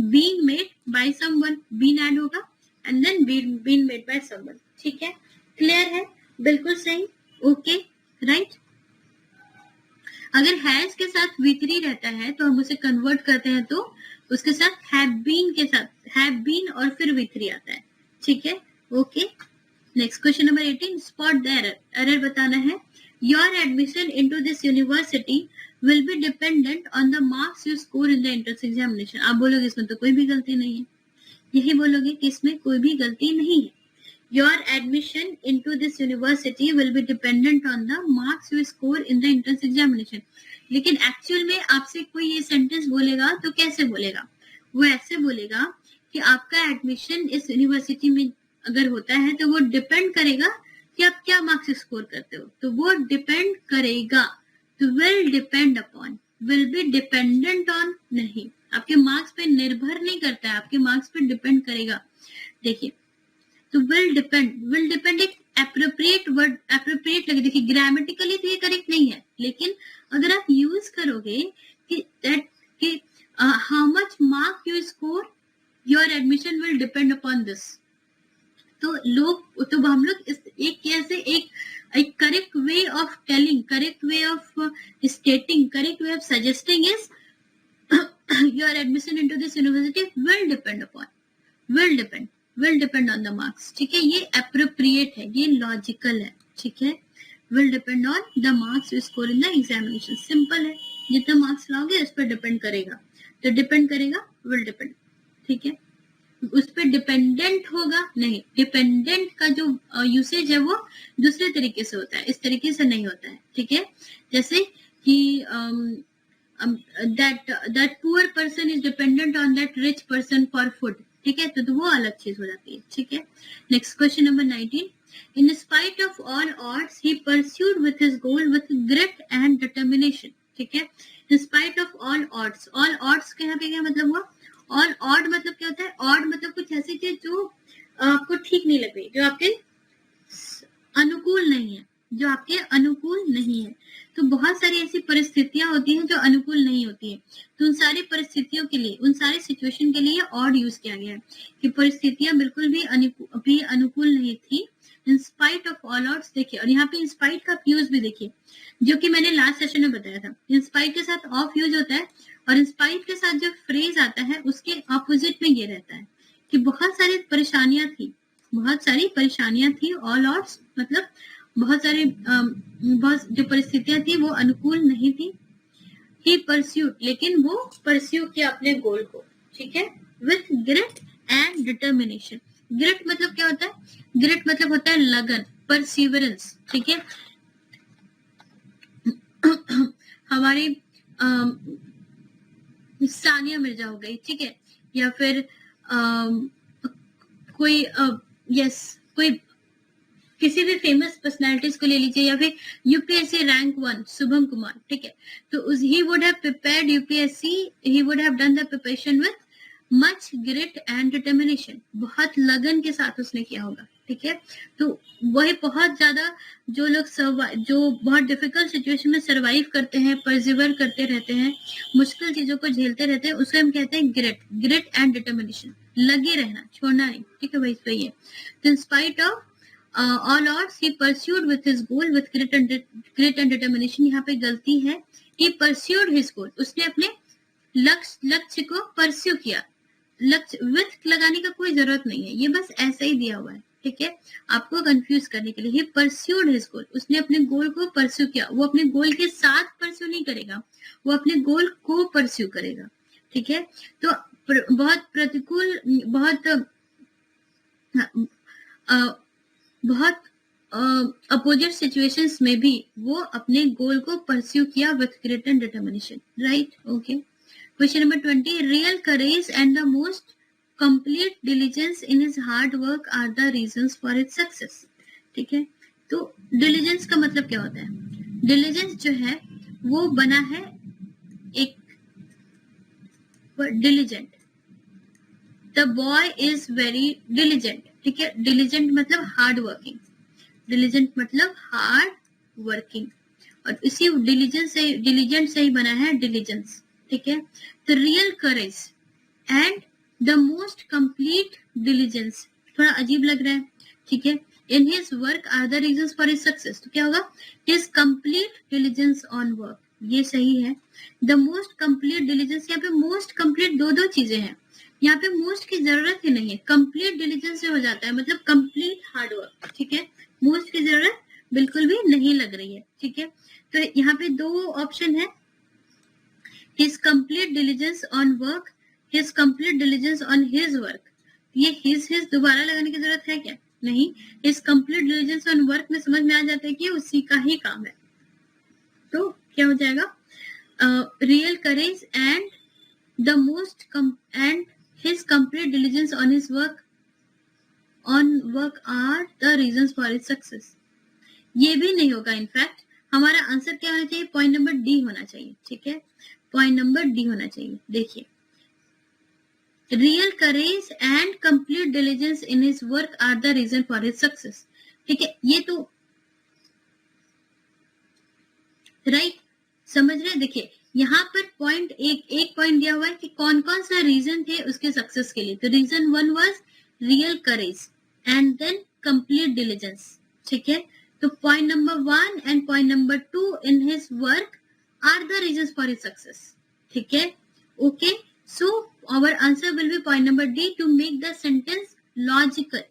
being made by someone, been add होगा and then been made by someone। ठीक है, क्लियर है, बिल्कुल सही, ओके, राइट। अगर हैज के साथ V3 रहता है तो हम उसे कन्वर्ट करते हैं, तो उसके साथ हैव बीन के साथ हैव बीन और फिर V3 आता है। ठीक है, okay. Next question number 18, spot the error, error बताना है। Your admission into this university will be dependent on the marks you score in the entrance examination। आप बोलोगे इसमें तो कोई भी गलती नहीं है, यही बोलोगे कि इसमें कोई भी गलती नहीं है। Your admission into this university will be dependent on the marks you score in the entrance examination। लेकिन एक्चुअल में आपसे कोई ये सेंटेंस बोलेगा तो कैसे बोलेगा, वो ऐसे बोलेगा कि आपका एडमिशन इस यूनिवर्सिटी में अगर होता है तो वो डिपेंड करेगा कि आप क्या मार्क्स स्कोर करते हो, तो वो डिपेंड करेगा, तो will depend upon, will be dependent on नहीं, आपके मार्क्स पे निर्भर नहीं करता है, आपके मार्क्स पे डिपेंड करेगा। देखिए तो will depend एक appropriate वर्ड, appropriate लगे, देखिए ग्रामेटिकली तो ये करेक्ट नहीं है, लेकिन अगर आप यूज करोगे कि how much mark you score, your admission will depend upon this, तो हम लोग एक कैसे एक correct way of telling, correct way of स्टेटिंग, correct way of suggesting is your admission into this university will depend on the marks. ठीक है, ये अप्रोप्रिएट है, ये लॉजिकल है। ठीक है, will depend on the marks you score in the examination, simple है, जितना मार्क्स लाओगे उस पर डिपेंड करेगा, तो डिपेंड करेगा, विल डिपेंड। ठीक है, उस पर डिपेंडेंट होगा नहीं, डिपेंडेंट का जो यूसेज है वो दूसरे तरीके से होता है, इस तरीके से नहीं होता है, ठीक है। जैसे कि that poor person is dependent on that rich person for food, ठीक है, तो वो अलग चीज हो जाती है, ठीक है। Next question number 19, in spite of all odds he pursued with his goal with grit and determination, ठीक है। in spite of all odds के यहाँ पे क्या मतलब हुआ, ऑल ऑड मतलब क्या होता है, ऑड मतलब कुछ ऐसी चीज जो आपको ठीक नहीं लग रही, जो आपके अनुकूल नहीं है, जो आपके अनुकूल नहीं है। तो बहुत सारी ऐसी परिस्थितियां होती हैं जो अनुकूल नहीं होती है, तो उन सारी परिस्थितियों के लिए, उन सारी सिचुएशन के लिए ऑड यूज किया गया है कि परिस्थितियां बिल्कुल भी अनुकूल नहीं थी। In spite of all odds, देखिए, और यहाँ पे इन स्पाइट का यूज भी देखिए, जो कि मैंने लास्ट सेशन में बताया था। इन स्पाइट के साथ ऑफ यूज होता है, और इन स्पाइट के साथ जो फ्रेज आता है उसके ऑपोजिट में ये रहता है कि बहुत सारी परेशानियां थी, बहुत सारी परेशानियां थी। ऑल ऑड्स मतलब बहुत सारे बहुत जो परिस्थितियां थी वो अनुकूल नहीं थी। ही परस्यूड, लेकिन वो परस्यू किया अपने गोल को, ठीक है, with grit and determination. Grit मतलब क्या होता है, ग्रिट मतलब होता है लगन, परसिवरेंस, ठीक है। हमारी सानिया मिर्जा हो गई, ठीक है, या फिर कोई कोई किसी भी फेमस पर्सनालिटीज को ले लीजिए, या फिर यूपीएससी रैंक 1 शुभम कुमार, ठीक है, तो he would have prepared UPSC, he would have done the preparation with much grit and determination, बहुत लगन के साथ उसने किया होगा, ठीक है। तो वही बहुत ज्यादा जो लोग जो बहुत डिफिकल्ट सिचुएशन में सर्वाइव करते हैं, परसिवर करते रहते हैं, मुश्किल चीजों को झेलते रहते हैं, उसको हम कहते हैं ग्रिट एंड डिटर्मिनेशन, लगे रहना, छोड़ना नहीं, ठीक है भाई, सही है। तो in spite of all odds he pursued with his goal with grit and determination, यहाँ पे गलती है, he pursued his goal, उसने अपने लक्ष्य को परस्यू किया, लक्ष्य विथ लगाने का कोई जरूरत नहीं है, ये बस ऐसा ही दिया हुआ है, ठीक है, आपको कंफ्यूज करने के लिए। he pursued his goal, उसने अपने गोल को परस्यू किया, वो अपने गोल के साथ परस्यू नहीं करेगा, वो अपने गोल को परस्यू करेगा, ठीक है। तो बहुत प्रतिकूल, बहुत अपोजिट सिचुएशंस में भी वो अपने गोल को परस्यू किया with grit and determination, right, okay. Question number 20, real courage and the most complete diligence in his hard work are the reasons for his success, ठीक है। तो डिलीजेंस का मतलब क्या होता है, डिलीजेंस जो है वो बना है एक diligent, the boy is very diligent, ठीक है। डिलीजेंट मतलब हार्ड वर्किंग, डिलीजेंट मतलब हार्ड वर्किंग, और इसी डिलीजेंट से ही बना है डिलीजेंस, ठीक है। तो real courage and the most complete diligence, थोड़ा अजीब लग रहा है, ठीक है। In his work are the reasons for his success, तो क्या होगा, his complete diligence on work, ये सही है। द मोस्ट कंप्लीट डिलीजेंस, यहाँ पे मोस्ट कंप्लीट दो चीजें हैं, यहाँ पे मोस्ट की जरूरत ही नहीं है, कंप्लीट डिलीजेंस से हो जाता है, मतलब कंप्लीट हार्ड वर्क, ठीक है, मोस्ट की जरूरत बिल्कुल भी नहीं लग रही है, ठीक है। तो यहाँ पे दो ऑप्शन है, his complete diligence on work, his complete diligence on his work, ये हिज दोबारा लगाने की जरूरत है क्या, नहीं, his complete diligence on work में समझ में आ जाता है कि उसी का ही काम है, तो क्या हो जाएगा, real courage and the most and his complete diligence on his work are the reasons for his success, ये भी नहीं होगा। इनफैक्ट हमारा आंसर क्या होना चाहिए, पॉइंट नंबर डी होना चाहिए, ठीक है, पॉइंट नंबर डी होना चाहिए। देखिए, real courage and complete diligence in his work are the reason for his success, ठीक है, ये तो राइट, समझ रहे हैं। देखिए यहाँ पर पॉइंट एक पॉइंट दिया हुआ है कि कौन कौन सा रीजन थे उसके सक्सेस के लिए, तो reason 1 was real courage and then complete diligence, ठीक है। तो point number 1 and point number 2 in his work are the reasons for his success, ठीक है, okay. So our answer will be point number D, to make the sentence logical,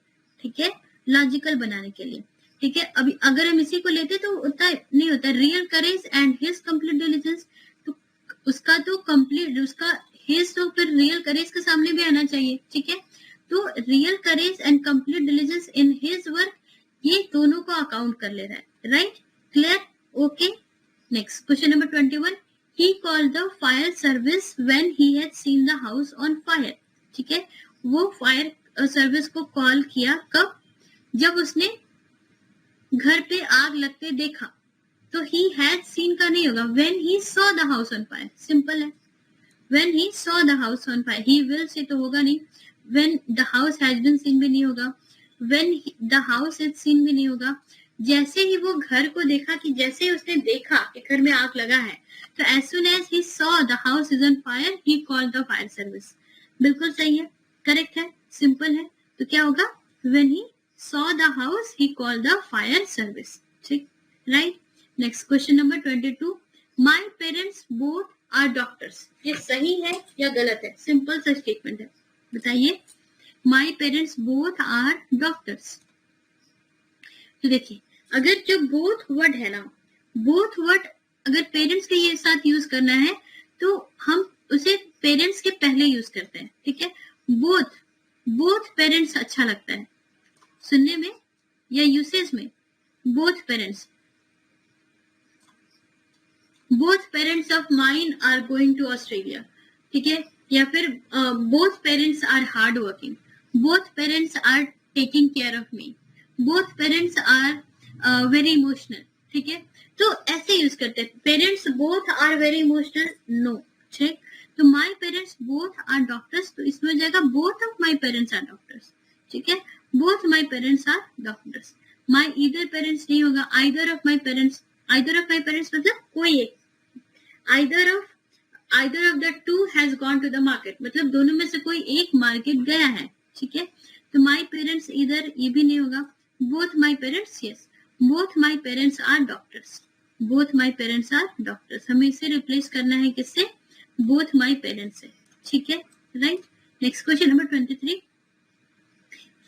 ठीक है, लॉजिकल बनाने के लिए, ठीक है। अभी अगर हम इसी को लेते तो उतना नहीं होता, real courage and his complete diligence, उसका तो कंप्लीट, उसका हिज तो फिर रियल करेज के सामने भी आना चाहिए, ठीक है। तो real courage and complete diligence in his work, ये दोनों को अकाउंट कर ले रहा है, right? Clear? Okay. Next question number 21, he called the fire service when he had seen the house on fire. ठीक है, वो फायर सर्विस को कॉल किया कब? जब उसने घर पे आग लगते देखा। तो he had seen का नहीं होगा, when he saw the house on fire, simple है। when he saw the house on fire, he will से तो होगा नहीं, when the house has been seen भी नहीं होगा, when the house is seen भी नहीं होगा। जैसे ही वो घर को देखा, कि जैसे ही उसने देखा कि घर में आग लगा है, तो as soon as he saw the house is on fire, he called the fire service. बिल्कुल सही है, करेक्ट है, सिंपल है। तो क्या होगा? when he saw the house, he called the fire service. ठीक, right? Next question number 22, my parents both are doctors. ये सही है या गलत है? सिंपल सा स्टेटमेंट है, बताइए। my parents both are doctors. तो देखिए, अगर जो बोथ वर्ड है ना, बोथ वर्ड अगर पेरेंट्स के ये साथ यूज करना है तो हम उसे पेरेंट्स के पहले यूज करते हैं, ठीक है? बोथ पेरेंट्स अच्छा लगता है सुनने में या यूसेज में। Both parents of mine are going to Australia, ठीक है? या फिर both parents are hard working, both parents are taking care of me, both parents are very emotional, ठीक है? तो ऐसे यूज करते हैं। Parents both are very emotional, no, ठीक? तो my parents both are doctors, तो इसमें हो जाएगा both of my parents are doctors, ठीक है? Both my parents are doctors. My either parents नहीं होगा, आइदर ऑफ माई पेरेंट्स मतलब कोई एक, either of the two has gone to the market, मतलब दोनों में से कोई एक मार्केट गया है, ठीक है? तो माई पेरेंट्स इधर, ये भी नहीं होगा। Both my parents, yes, both my parents are doctors, both my parents are doctors. हमें इसे रिप्लेस करना है किससे? बोथ माई पेरेंट्स से, ठीक है, right? Next question number 23,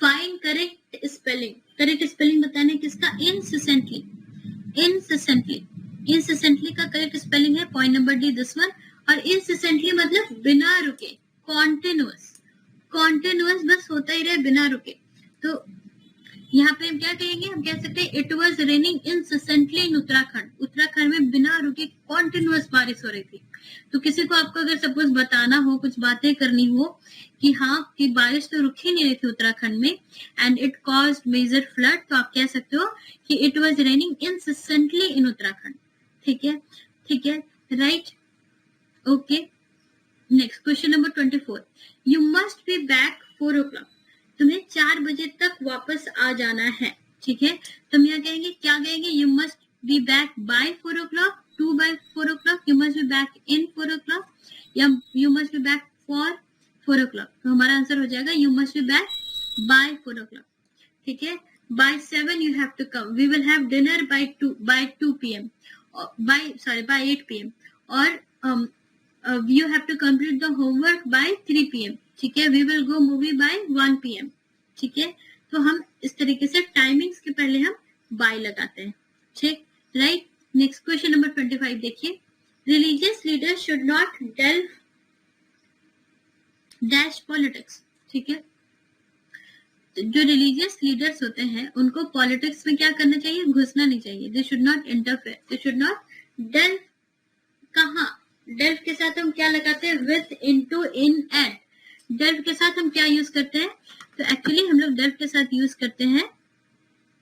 find correct spelling. Correct spelling बताना है किसका? इंसिस्टेंटली का करेक्ट स्पेलिंग है point number D, this one. और इंसिस्टेंटली मतलब बिना रुके, कॉन्टिन्यूअस बस होता ही रहे बिना रुके। तो यहाँ पे हम क्या कहेंगे? हम कह सकते हैं it was raining insistently in Uttarakhand में बिना रुके कॉन्टिन्यूअस बारिश हो रही थी। तो किसी को आपको अगर सपोज बताना हो, कुछ बातें करनी हो कि हाँ कि बारिश तो रुक ही नहीं रही थी उत्तराखंड में, and it caused major flood, तो आप कह सकते हो कि it was raining insistently in Uttarakhand, ठीक है, right? Okay. Next question number 24, you must be back 4 o'clock, तुम्हें 4 बजे तक वापस आ जाना है, ठीक है? तो हम यहाँ कहेंगे, क्या कहेंगे? You must be back by 4 o'clock, to by 4 o'clock, you must be back in 4 o'clock, या you must be back for 4 o'clock। तो हमारा आंसर हो जाएगा you must be back by 4 o'clock, ठीक है? By 7 you have to come, we will have dinner by 2 p.m. by 8 p.m. और you have to complete the homework by 3 p.m. ठीक है? we will go movie by 1 p.m. ठीक है? तो हम इस तरीके से टाइमिंग्स के पहले हम बाय लगाते हैं, ठीक, राइट? नेक्स्ट क्वेश्चन नंबर 25 देखिए, religious leader should not delve dash politics, ठीक है? जो रिलीजियस लीडर्स होते हैं उनको पॉलिटिक्स में क्या करना चाहिए? घुसना नहीं चाहिए। They should not interfere, they should not delve. कहाँ? डेल्व के साथ हम क्या लगाते हैं? With, into, in, at. Delve के साथ हम क्या यूज करते हैं? तो एक्चुअली हम लोग डेल्व के साथ यूज करते हैं,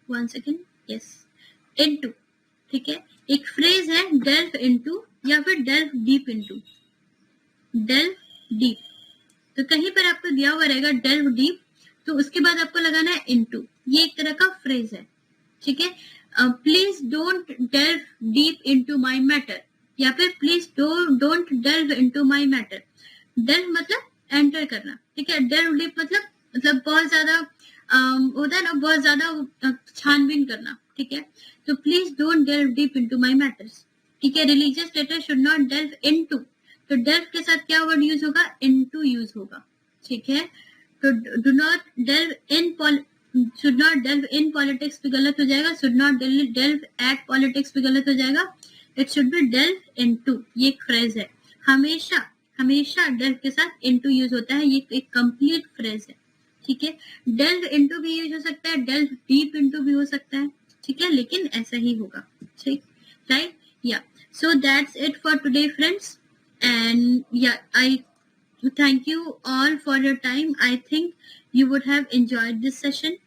1 second, यस, इनटू, ठीक है? एक फ्रेज है डेल्व इनटू या फिर delve deep into, delve deep. तो कहीं पर आपको दिया हुआ रहेगा डेल्व डीप, तो उसके बाद आपको लगाना है इनटू, ये एक तरह का फ्रेज है, ठीक है? Please don't delve deep into my matter, या फिर please don't delve into my matter. Delve मतलब एंटर करना, ठीक है? डेल्व डीप मतलब बहुत ज्यादा होता है ना, बहुत ज्यादा छानबीन करना, ठीक है? तो please don't delve deep into my matters, ठीक है? Religious leader should not delve into, तो डेल्व के साथ क्या वर्ड यूज होगा? इनटू यूज होगा, ठीक है? तो do not delve in, should not delve in politics भी गलत हो जाएगा, should not delve at politics भी गलत हो जाएगा, it should be delve into. ये एक फ्रेज है, हमेशा डेल्व के साथ इनटू यूज होता है, ये एक कंप्लीट फ्रेज है, ठीक है, डेल्व इनटू भी यूज हो सकता है, डेल्व डीप इनटू भी हो सकता है, ठीक है, लेकिन ऐसा ही होगा, ठीक, राइट, या, so that's it for today friends, and या आई thank you all for your time. I think you would have enjoyed this session.